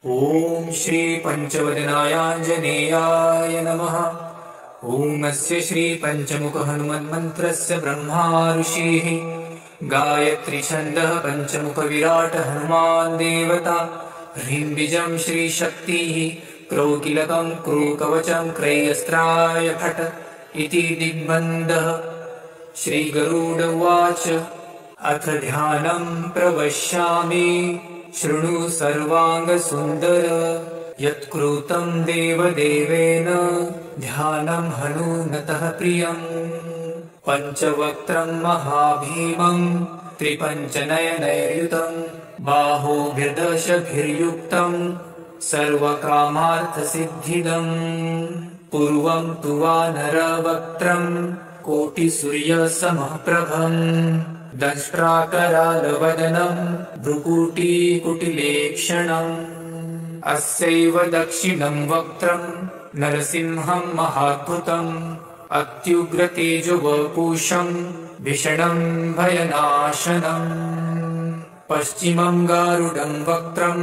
ॐ श्री पंचवदनायाञ्जनेयाय नमः। ॐ अस्य श्री पंचमुख हनुमन्मन्त्रस्य ब्रह्मा ऋषिः गायत्री छन्दः पंचमुख विराट हनुमान् देवता। ह्रीं बीजं श्री शक्तिः क्रौकिलकं क्रूकवचं क्रयस्त्राय फट् इति दिग्बन्धः। श्री गरुड उवाच अथ ध्यानं प्रवक्ष्यामि शृणु सर्वाङ्गसुन्दर। यत्कृतं देवदेवेन ध्यानं हनूनतः प्रियम्। पञ्चवक्त्रं महाभीमं त्रिपञ्चनयनैर्युतं बाहुभिर्दशभिर्युक्तं सर्वकामार्थसिद्धिदम्। पूर्वं तु वानरवक्त्रं कोटिसूर्यसमप्रभम् दंष्ट्राकरालवदनं भ्रुकुटीकुटिलेक्षणम्। अस्यैव दक्षिणं वक्त्रं नरसिंहं महाद्भुतम् अत्युग्रतेजोवपुषं भीषणं भयनाशनम्। पश्चिमं गारुडं वक्त्रं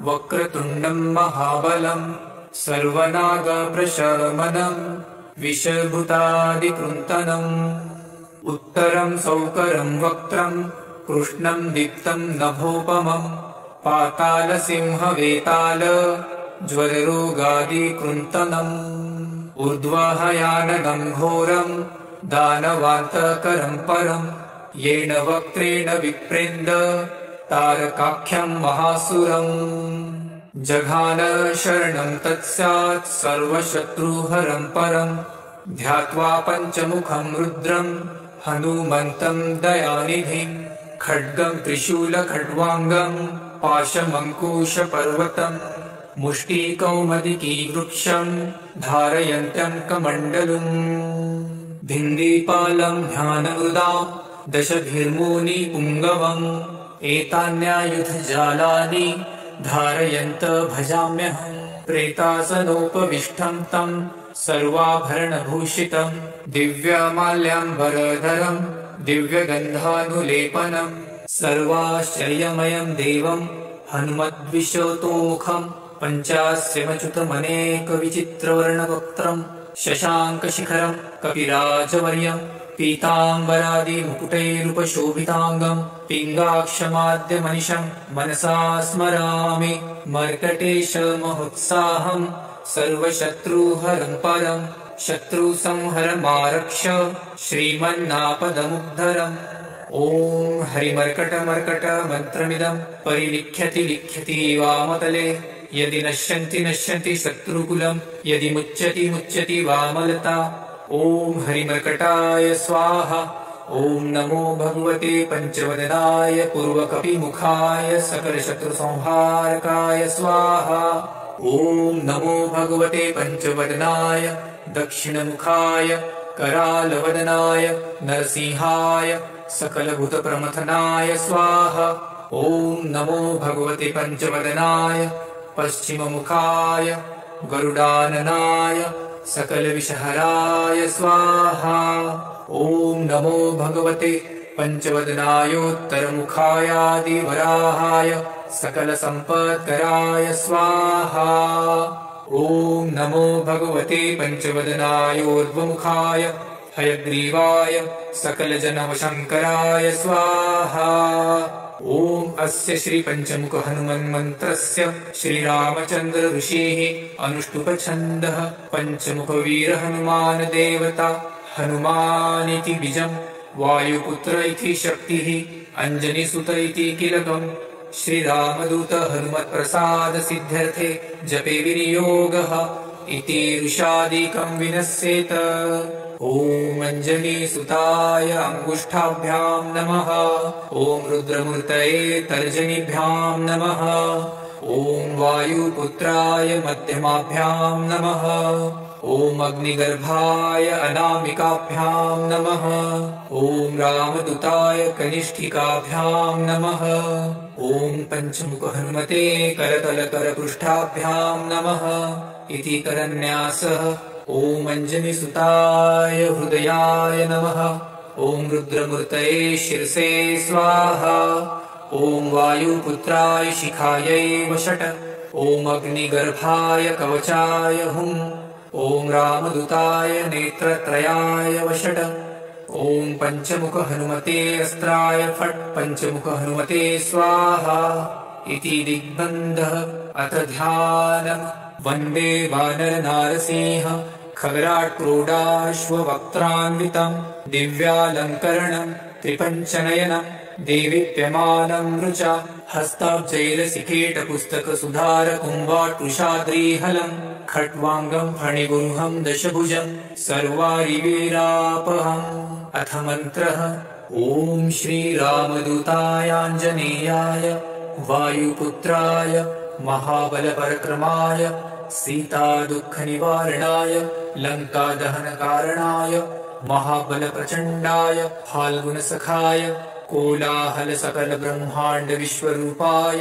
वक्रतुण्डं महाबलं सर्वनागप्रशमनं विषभूतादिकृन्तनम्। उत्तरं सौकरं वक्त्रं कृष्णं दीप्तं नभोपमं पातालसिंहवेताल ज्वररोगादिकृन्तनम्। ऊर्ध्वहयाननं घोरं दानवान्तकरं परं येन वक्त्रेण विप्रेन्द तारकाख्यं महासुरम्। जघान शरणं तत्स्यात् सर्वशत्रुहरं परं ध्यात्वा पञ्चमुखं रुद्रं हनुमन्तं दयानिधिं। खड्गं त्रिशूलखड्वाङ्गं पाशमङ्कुशपर्वतं मुष्टिकौमुदीवृक्षं धारयन्तं कमण्डलुम्। भिन्दिपालं ध्यानमृदां दशभिर्मुनिपुङ्गवम् एतान्यायुधजालानि धारयन्त भजाम्यहम्। प्रेतासनोपविष्टं तं सर्वाभरणभूषितं दिव्यमाल्याम्बरधरं दिव्यगन्धानुलेपनं सर्वाश्चर्यमयं देवं हनुमद्विशतोमुखं पञ्चास्यमच्युतमनेकविचित्रवर्णवक्त्रं शशाङ्कशिखरं कपिराजवर्यं पीताम्बरादिमुकुटैरुपशोभिताङ्गं पिङ्गाक्षमाद्यमनिशं मनसा स्मरामि। मर्कटेशमहोत्साहं सर्वशत्रुहरं परं शत्रुसंहरमारक्ष श्रीमन्नापदमुद्धरम्। ॐ हरिमर्कटमर्कट मन्त्रमिदं परिलिख्यति वामतले यदि नश्यन्ति शत्रुकुलं यदि मुच्यति वामलता। ॐ हरिमर्कटाय स्वाहा। ॐ नमो भगवते पञ्चवदनाय पूर्वकपिमुखाय सकलशत्रुसंहारकाय स्वाहा। ॐ नमो भगवते पञ्चवदनाय दक्षिणमुखाय करालवदनाय नरसिंहाय सकलभूतप्रमथनाय स्वाहा। ॐ नमो भगवते पञ्चवदनाय पश्चिममुखाय गरुडाननाय सकलविषहराय स्वाहा। ॐ नमो भगवते पञ्चवदनायोत्तरमुखायादिवराहाय सकलसम्पत्कराय स्वाहा। ॐ नमो भगवते पञ्चवदनायोर्ध्वमुखाय हयग्रीवाय सकलजनवशङ्कराय स्वाहा। ॐ अस्य श्री पंचमुख हनुमन्मन्त्रस्य श्रीरामचन्द्र ऋषिः अनुष्टुप्छन्दः पंचमुखवीर हनुमान् देवता। हनुमानिति बीजं वायुपुत्र इति शक्तिः अञ्जनीसुत इति कीलकम्। श्रीरामदूत हनुमत्प्रसाद सिद्ध्यर्थे जपे विनियोगः इति ऋषादिकं विनश्येत। ॐ अञ्जनीसुताय अङ्गुष्ठाभ्यां नमः। ॐ रुद्रमूर्तये तर्जनीभ्यां नमः। ॐ वायुपुत्राय मध्यमाभ्यां नमः। ॐ अग्निगर्भाय अनामिकाभ्यां नमः। ॐ रामदूताय कनिष्ठिकाभ्यां नमः। ॐ पञ्चमुख हनुमते करतलकरपृष्ठाभ्यां नमः इति करन्यासः। ॐ अञ्जनीसुताय हृदयाय नमः। ॐ रुद्रमूर्तये शिरसे स्वाहा। ॐ वायुपुत्राय शिखायै वषट् ॐ अग्निगर्भाय कवचाय हुं ॐ रामदूताय नेत्रत्रयाय वषट् ॐ पञ्चमुख हनुमते अस्त्राय फट् पञ्चमुख हनुमते स्वाहा इति दिग्बन्धः। अथ ध्यानम्। वन्दे वानरनारसिंह खगराट्क्रोडाश्ववक्त्रान्वितम् दिव्यालङ्करणम् त्रिपञ्चनयनम् देवीप्यमानम् ऋचा हस्ताब्जैरसिकेटपुस्तकसुधारकुम्भाट्कुशाद्रीहलम् खट्वाङ्गम् फणिगुरुहम् दशभुजम् सर्वारिवीरापहम्। अथ मन्त्रः। ॐ श्रीरामदूतायाञ्जनेयाय वायुपुत्राय महाबलपरक्रमाय सीतादुःखनिवारणाय लङ्कादहनकारणाय महाबलप्रचण्डाय फाल्गुनसखाय कोलाहलसकलब्रह्माण्डविश्वरूपाय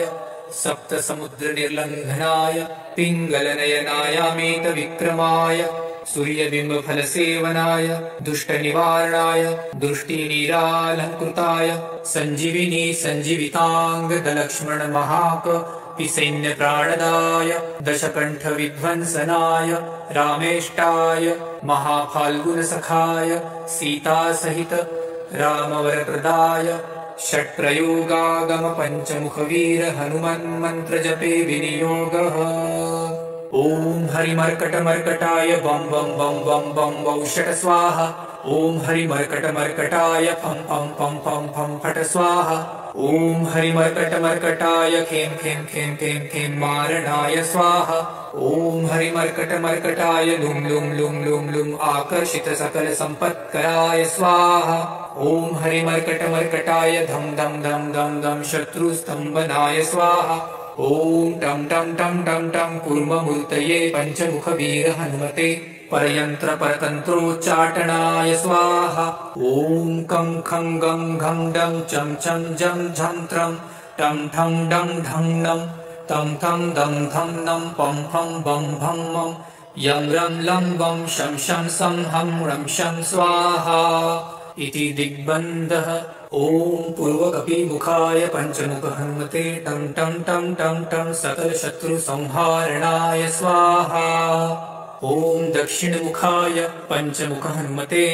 सप्तसमुद्रनिर्लङ्घनाय पिङ्गलनयनायामेतविक्रमाय सूर्यबिम्बफलसेवनाय दुष्टनिवारणाय दृष्टिनीरालङ्कृताय सञ्जीविनी सञ्जीविताङ्गदलक्ष्मणमहाकपिसैन्यप्राणदाय दशकण्ठविध्वंसनाय रामेष्टाय महाफाल्गुनसखाय सीतासहित रामवरप्रदाय षट्प्रयोगागमपञ्चमुखवीर हनुमन्मन्त्रजपे विनियोगः। ॐ हरिमर्कटमर्कटाय बं बं बं बं बं बं षट् स्वाहा। ॐ हरिमर्कटमर्कटाय फं फं फं फं फं फट् स्वाहा। ॐ हरिमर्कटमर्कटाय खें खें खें खें खें मारणाय स्वाहा। ॐ हरिमर्कटमर्कटाय लुं लुं लुं लुं लुं आकर्षितसकलसम्पत्कराय स्वाहा। ॐ हरिमर्कटमर्कटाय धं धं धं धं धं शत्रुस्तम्भनाय स्वाहा। ॐ टं टं टं टं टं कूर्ममूर्तये पञ्चमुखवीर हनुमते परयन्त्रपरतन्त्रोच्चाटनाय स्वाहा। ॐ कं खं गं घं डं चं चं जं झं त्रं टं ठं डं ढं नं तं थं दं धं नं पं फं बं भं मं यं रं लं वं शं शं सं हं रं शं स्वाहा इति दिग्बन्धः। ॐ पूर्वकपिमुखाय पञ्चमुख हनुमते टं टं टं टं टं सकलशत्रुसंहारणाय स्वाहा। ॐ दक्षिणमुखाय पञ्चमुख हनुमते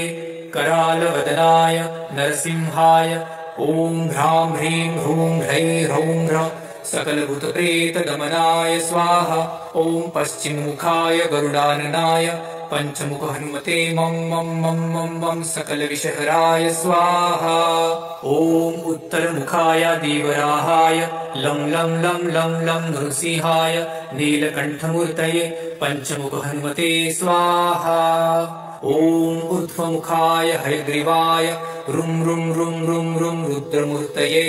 करालवदनाय नरसिंहाय ॐ ह्रां ह्रीं ह्रूं ह्रैं ह्रौं ह्रः सकलभूतप्रेतदमनाय स्वाहा। ॐ पश्चिममुखाय गरुडाननाय पञ्चमुख हनुमते मं मं मं मं मं सकलविषहराय स्वाहा। ॐ उत्तरमुखाय देवराहाय लं लं लं लं लं नृसिंहाय नीलकण्ठमूर्तये पञ्चमुख हनुमते स्वाहा। ॐ ऊर्ध्वमुखाय हयग्रीवाय रुं रुं रुं रुं रुं रुद्रमूर्तये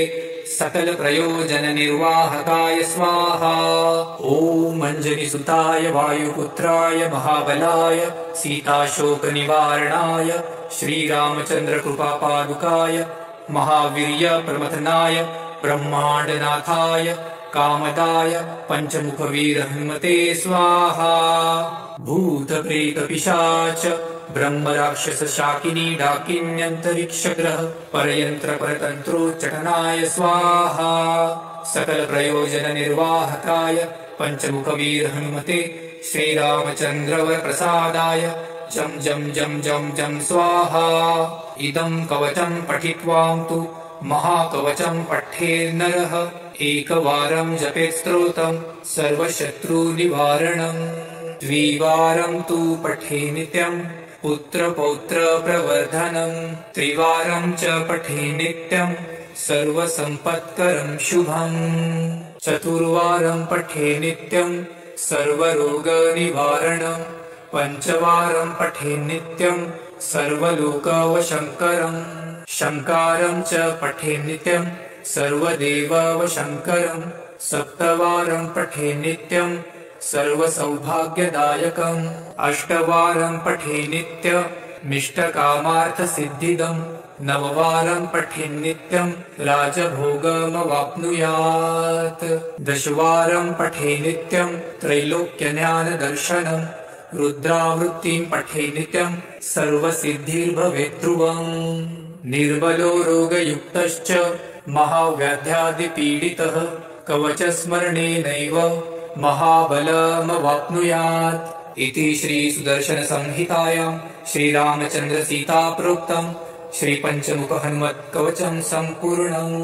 सकलप्रयोजननिर्वाहकाय स्वाहा। ॐ अञ्जनिसुताय वायुपुत्राय महाबलाय सीताशोकनिवारणाय श्रीरामचन्द्रकृपापादुकाय महावीर्यप्रमथनाय ब्रह्माण्डनाथाय कामदाय पञ्चमुखवीर हनुमते स्वाहा। भूतप्रेतपिशाच ब्रह्मराक्षसशाकिनी डाकिन्यन्तरिक्षग्रह परयन्त्रपरतन्त्रोच्चाटनाय स्वाहा। सकलप्रयोजननिर्वाहकाय पञ्चमुखवीर हनुमते श्रीरामचन्द्रवरप्रसादाय जं जं जं जं जं स्वाहा। इदं कवचं पठित्वां तु महाकवचं पठेन्नरः एकवारं जपेत् स्तोत्रं सर्वशत्रुनिवारणम् द्विवारं तु पठे नित्यं पुत्रपौत्रप्रवर्धनम् त्रिवारं च पठे नित्यं सर्वसम्पत्करं शुभम् चतुर्वारं पठे नित्यं सर्वरोगनिवारणम् पञ्चवारं पठे नित्यं सर्वलोकवशङ्करम् शङ्कारं च पठे नित्यं सर्वदेववशङ्करम् सप्तवारं पठे नित्यं सर्वसौभाग्यदायकम् अष्टवारं पठे नित्यमिष्टकामार्थसिद्धिदम् नववारं पठे नित्यं राजभोगमवाप्नुयात् दशवारं पठे नित्यं त्रैलोक्यज्ञानदर्शनम् रुद्रावृत्तिं पठे नित्यं सर्वसिद्धिर्भवेत् ध्रुवम् निर्बलो रोगयुक्तश्च महाव्याध्यादिपीडितः कवचस्मरणेनैव महाबलमवाप्नुयात् इति श्रीसुदर्शनसंहितायां श्रीरामचन्द्रसीताप्रोक्तं श्रीपञ्चमुखहनुमत्कवचं सम्पूर्णम्।